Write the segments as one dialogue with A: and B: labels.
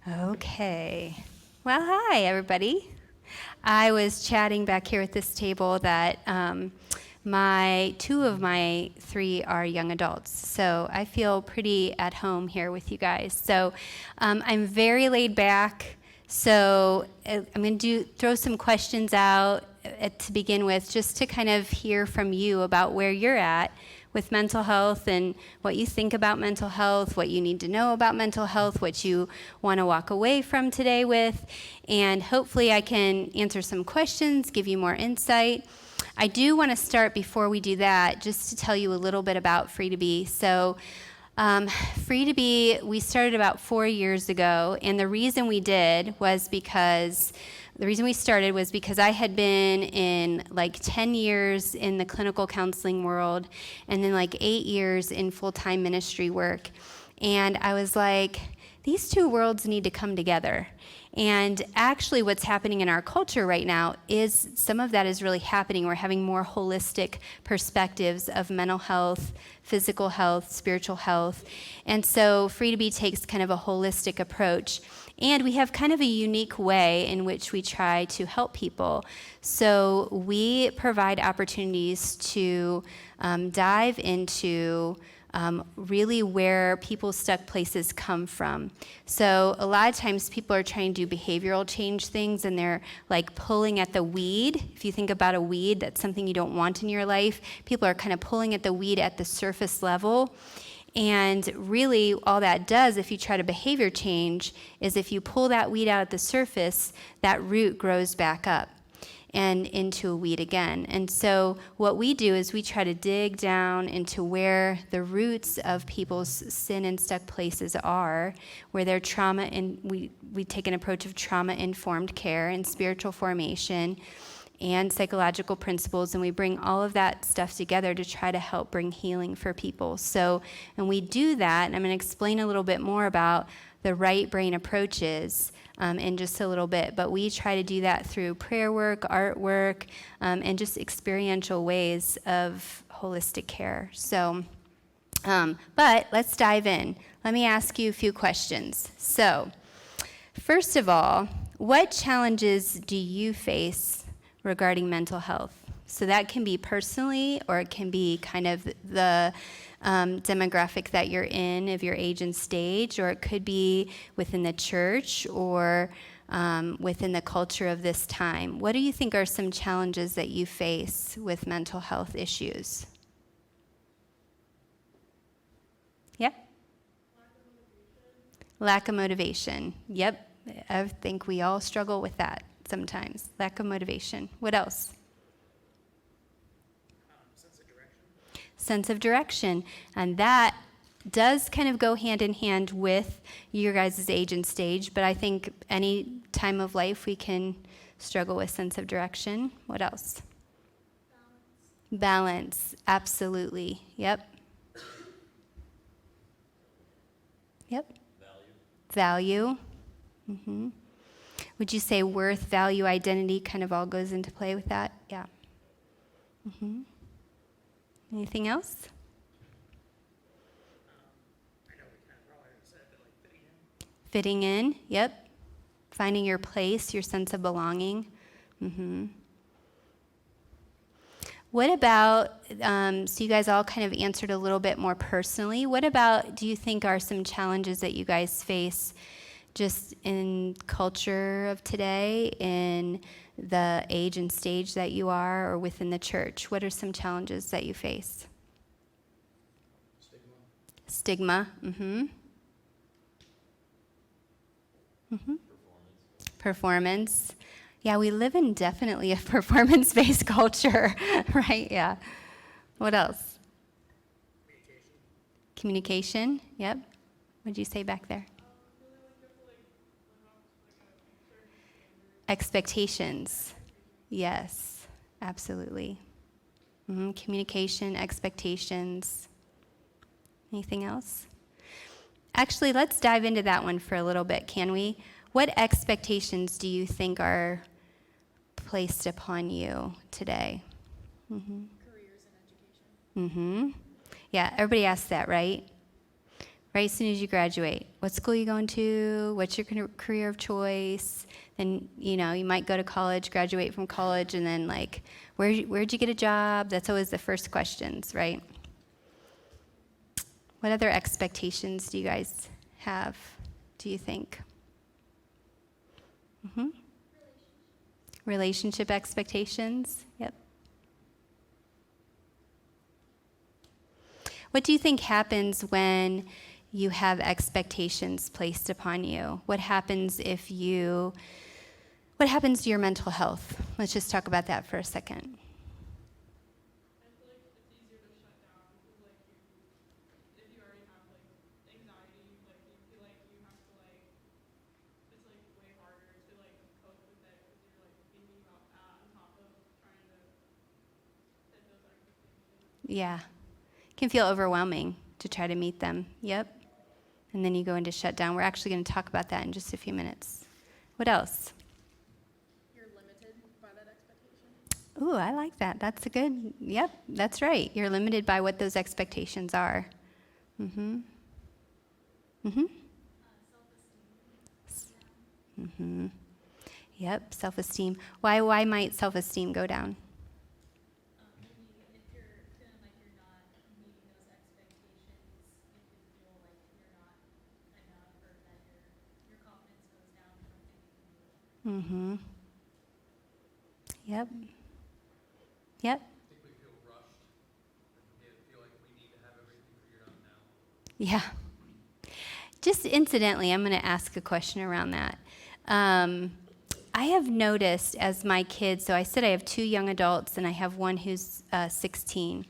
A: Okay. Well, hi, everybody. I was chatting back here at this table that two of my three are young adults, so I feel pretty at home here with you guys. So I'm very laid back. So I'm going to throw some questions out to begin with, just to kind of hear from you about where you're at with mental health and what you think about mental health, what you need to know about mental health, what you want to walk away from today with, and hopefully I can answer some questions, give you more insight. I do want to start, before we do that, just to tell you a little bit about Free to Be. So Free to Be, we started about 4 years ago, and the reason we started was because I had been in like 10 years in the clinical counseling world and then like 8 years in full-time ministry work. And I was like, these two worlds need to come together. And actually what's happening in our culture right now is some of that is really happening. We're having more holistic perspectives of mental health, physical health, spiritual health. And so Free to Be takes kind of a holistic approach. And we have kind of a unique way in which we try to help people. So we provide opportunities to dive into really where people's stuck places come from. So a lot of times people are trying to do behavioral change things and they're like pulling at the weed. If you think about a weed, that's something you don't want in your life. People are kind of pulling at the weed at the surface level. And really all that does, if you try to behavior change, is if you pull that weed out at the surface, that root grows back up and into a weed again. And so what we do is we try to dig down into where the roots of people's sin and stuck places are, where their trauma, and we take an approach of trauma-informed care and spiritual formation and psychological principles, and we bring all of that stuff together to try to help bring healing for people. So, and we do that, and I'm going to explain a little bit more about the right brain approaches in just a little bit, but we try to do that through prayer work, artwork, and just experiential ways of holistic care. So, but let's dive in. Let me ask you a few questions. So, first of all, what challenges do you face regarding mental health? So that can be personally, or it can be kind of the demographic that you're in, of your age and stage, or it could be within the church or within the culture of this time. What do you think are some challenges that you face with mental health issues? Yep. Lack of motivation. Yep. I think we all struggle with that sometimes. Lack of motivation. What else? Sense of direction. And that does kind of go hand in hand with your guys' age and stage, but I think any time of life we can struggle with sense of direction. What else? Balance. Absolutely. Yep. Yep. Value. Mm-hmm. Would you say worth, value, identity kind of all goes into play with that? Yeah. Mm-hmm. Anything else?
B: I know we kind of probably already said, but like
A: Fitting in, yep. Finding your place, your sense of belonging. Mm-hmm. What about, so you guys all kind of answered a little bit more personally. What about, do you think are some challenges that you guys face just in culture of today, in the age and stage that you are, or within the church? What are some challenges that you face? Stigma. Mm-hmm. Mm-hmm. Performance. Yeah, we live in definitely a performance-based culture, right? Yeah. What else? Communication. Yep. What did you say back there? Expectations. Yes, absolutely. Mm-hmm. Communication, expectations. Anything else? Actually, let's dive into that one for a little bit, can we? What expectations do you think are placed upon you today? Mm-hmm.
C: Careers and education.
A: Mm-hmm. Yeah, everybody asks that, right? right as soon as you graduate. What school are you going to? What's your career of choice? Then, you might go to college, graduate from college, and then like, where'd you get a job? That's always the first questions, right? What other expectations do you guys have, do you think? Relationship expectations, yep. What do you think happens when you have expectations placed upon you? What happens to your mental health? Let's just talk about that for a second.
B: I feel like it's easier to shut down because like if you already have like anxiety, like you feel like you have to like, it's like way harder to like cope with it because you're like thinking about that on top of trying to hit those expectations.
A: Yeah. It can feel overwhelming to try to meet them. Yep. And then you go into shutdown. We're actually going to talk about that in just a few minutes. What else?
B: You're limited by that expectation.
A: Ooh, I like that. That's a good, yep, that's right. You're limited by what those expectations are. Mm-hmm. Mm-hmm. Mm-hmm. Yep, self-esteem. Why might self-esteem go down?
C: Maybe if you're feeling like you're not meeting those expectations, you could feel like you're not enough or that your confidence goes down. You don't think you can do it.
A: Mm-hmm. Yep. Yep.
B: I think we feel rushed and feel like we need to have everything figured out now.
A: Yeah. Just incidentally, I'm going to ask a question around that. I have noticed as my kids, so I said I have 2 young adults and I have one who's 16.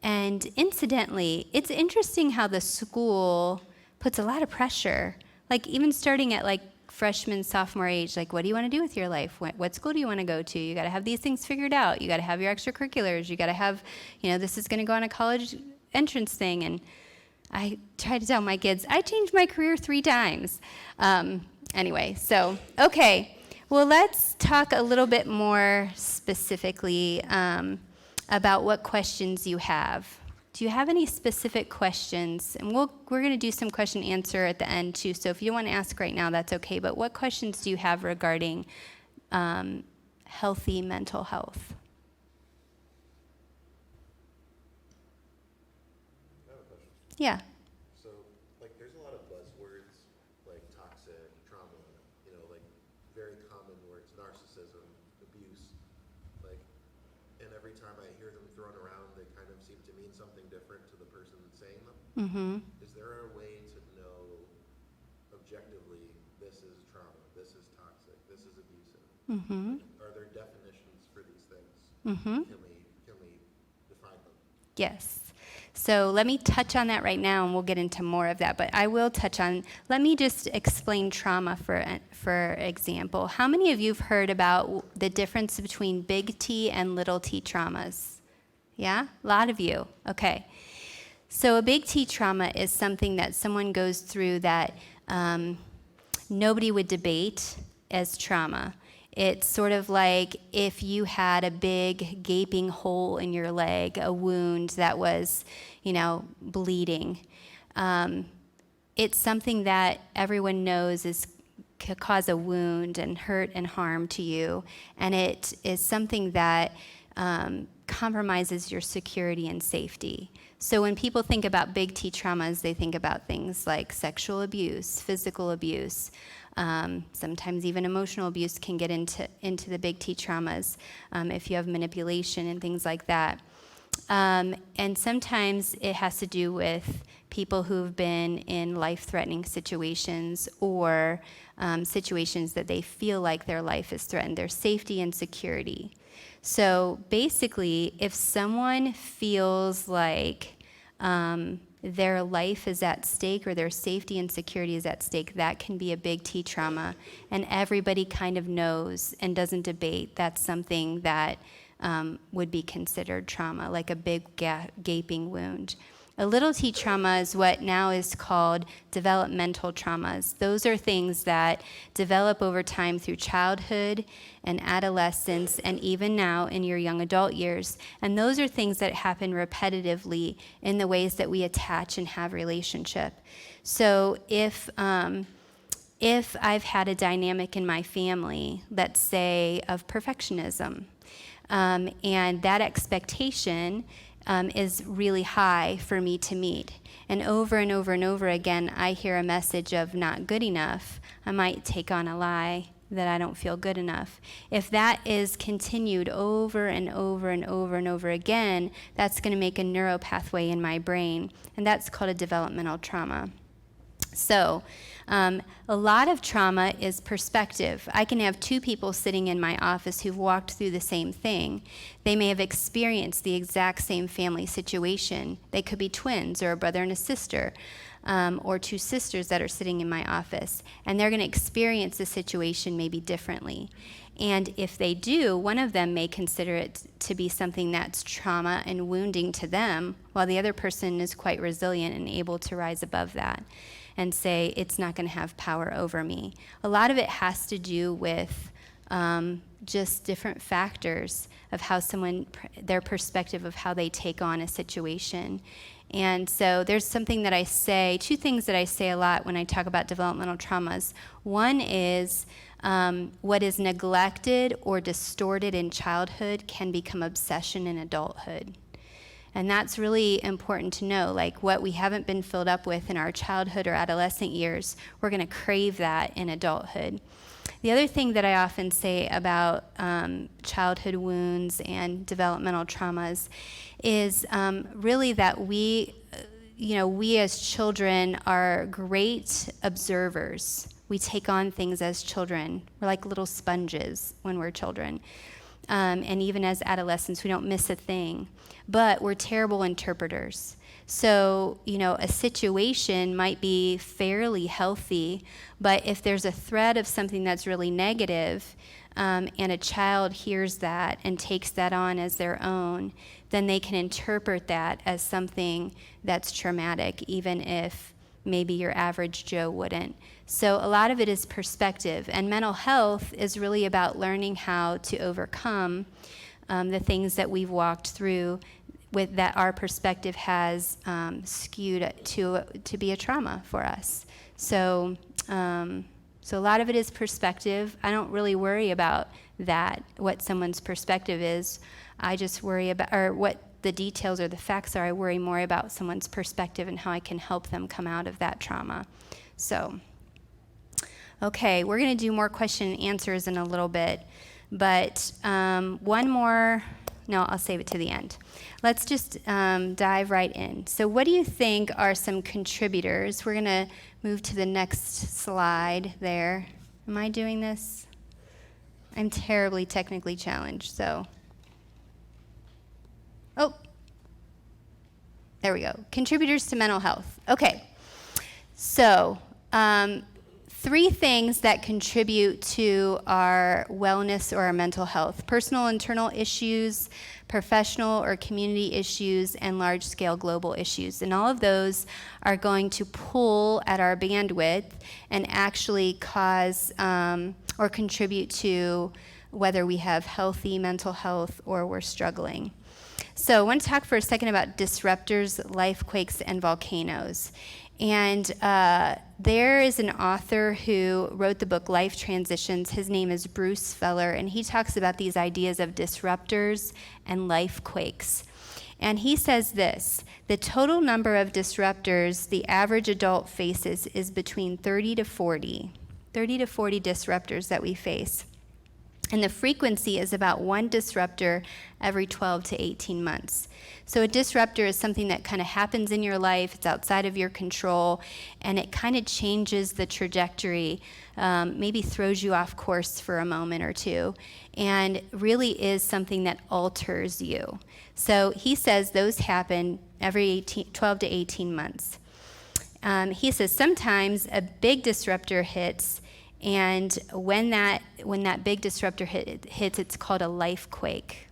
A: And incidentally, it's interesting how the school puts a lot of pressure, like even starting at like freshman, sophomore age, like what do you want to do with your life? What school do you want to go to? You got to have these things figured out. You got to have your extracurriculars. You got to have, this is going to go on a college entrance thing. And I try to tell my kids, I changed my career 3 times. Anyway, so, okay. Well, let's talk a little bit more specifically about what questions you have. Do you have any specific questions? And we're going to do some question answer at the end too, so if you want to ask right now, that's okay. But what questions do you have regarding healthy mental health?
D: I have a question.
A: Yeah.
D: So, like, there's a lot of buzzwords, like toxic, trauma, like very common words, narcissism, abuse, like, and every time I hear them thrown around, they kind of seem to mean something different to the person saying them.
A: Mm-hmm.
D: Is there a way to know objectively, this is trauma, this is toxic, this is abusive?
A: Mm-hmm.
D: Are there definitions for these things?
A: Mm-hmm.
D: Can we define them?
A: Yes. So let me touch on that right now, and we'll get into more of that. But I will touch on, let me just explain trauma for example. How many of you have heard about the difference between big T and little t traumas? Yeah? A lot of you. Okay. So a big T trauma is something that someone goes through that nobody would debate as trauma. It's sort of like if you had a big gaping hole in your leg, a wound that was, bleeding. It's something that everyone knows could cause a wound and hurt and harm to you, and it is something that compromises your security and safety. So when people think about big T traumas, they think about things like sexual abuse, physical abuse. Sometimes even emotional abuse can get into the big T traumas if you have manipulation and things like that. And sometimes it has to do with people who've been in life-threatening situations or situations that they feel like their life is threatened, their safety and security. So basically, if someone feels like their life is at stake or their safety and security is at stake, that can be a big T trauma. And everybody kind of knows and doesn't debate that's something that would be considered trauma, like a big gaping wound. A little t trauma is what now is called developmental traumas. Those are things that develop over time through childhood and adolescence and even now in your young adult years. And those are things that happen repetitively in the ways that we attach and have relationship. So if I've had a dynamic in my family, let's say of perfectionism, and that expectation is really high for me to meet. And over and over again, I hear a message of not good enough. I might take on a lie that I don't feel good enough. If that is continued over and over again, that's going to make a neural pathway in my brain, and that's called a developmental trauma. So a lot of trauma is perspective. I can have two people sitting in my office who've walked through the same thing. They may have experienced the exact same family situation. They could be twins or a brother and a sister, or two sisters that are sitting in my office, and they're going to experience the situation maybe differently. And if they do, one of them may consider it to be something that's trauma and wounding to them, while the other person is quite resilient and able to rise above that and say, it's not going to have power over me. A lot of it has to do with just different factors of how their perspective of how they take on a situation. And so there's something that I say, two things that I say a lot when I talk about developmental traumas. One is what is neglected or distorted in childhood can become obsession in adulthood. And that's really important to know, like what we haven't been filled up with in our childhood or adolescent years, we're going to crave that in adulthood. The other thing that I often say about childhood wounds and developmental traumas is really that we as children are great observers. We take on things as children. We're like little sponges when we're children. And even as adolescents, we don't miss a thing. But we're terrible interpreters. So, a situation might be fairly healthy, but if there's a threat of something that's really negative, and a child hears that and takes that on as their own, then they can interpret that as something that's traumatic, even if maybe your average Joe wouldn't. So a lot of it is perspective, and mental health is really about learning how to overcome the things that we've walked through with that our perspective has skewed to be a trauma for us. So a lot of it is perspective. I don't really worry about that, what someone's perspective is. I just worry about, or what the details or the facts are. I worry more about someone's perspective and how I can help them come out of that trauma. So, okay, we're going to do more question and answers in a little bit, but one more. No, I'll save it to the end. Let's just dive right in. So what do you think are some contributors? We're going to move to the next slide there. Am I doing this? I'm terribly technically challenged, so. Oh, there we go. Contributors to mental health. Okay, so 3 things that contribute to our wellness or our mental health: personal internal issues, professional or community issues, and large-scale global issues. And all of those are going to pull at our bandwidth and actually cause or contribute to whether we have healthy mental health or we're struggling. So I want to talk for a second about disruptors, lifequakes, and volcanoes. And there is an author who wrote the book Life Transitions. His name is Bruce Feller, and he talks about these ideas of disruptors and lifequakes. And he says this: the total number of disruptors the average adult faces is between 30 to 40 disruptors that we face. And the frequency is about 1 disruptor every 12 to 18 months. So a disruptor is something that kind of happens in your life, it's outside of your control, and it kind of changes the trajectory, maybe throws you off course for a moment or two, and really is something that alters you. So he says those happen every 12 to 18 months. He says sometimes a big disruptor hits, and when that big disruptor hits, it's called a life quake.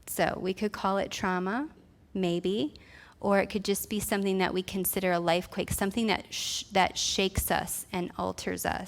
A: So we could call it trauma, maybe, or it could just be something that we consider a life quake, something that that shakes us and alters us.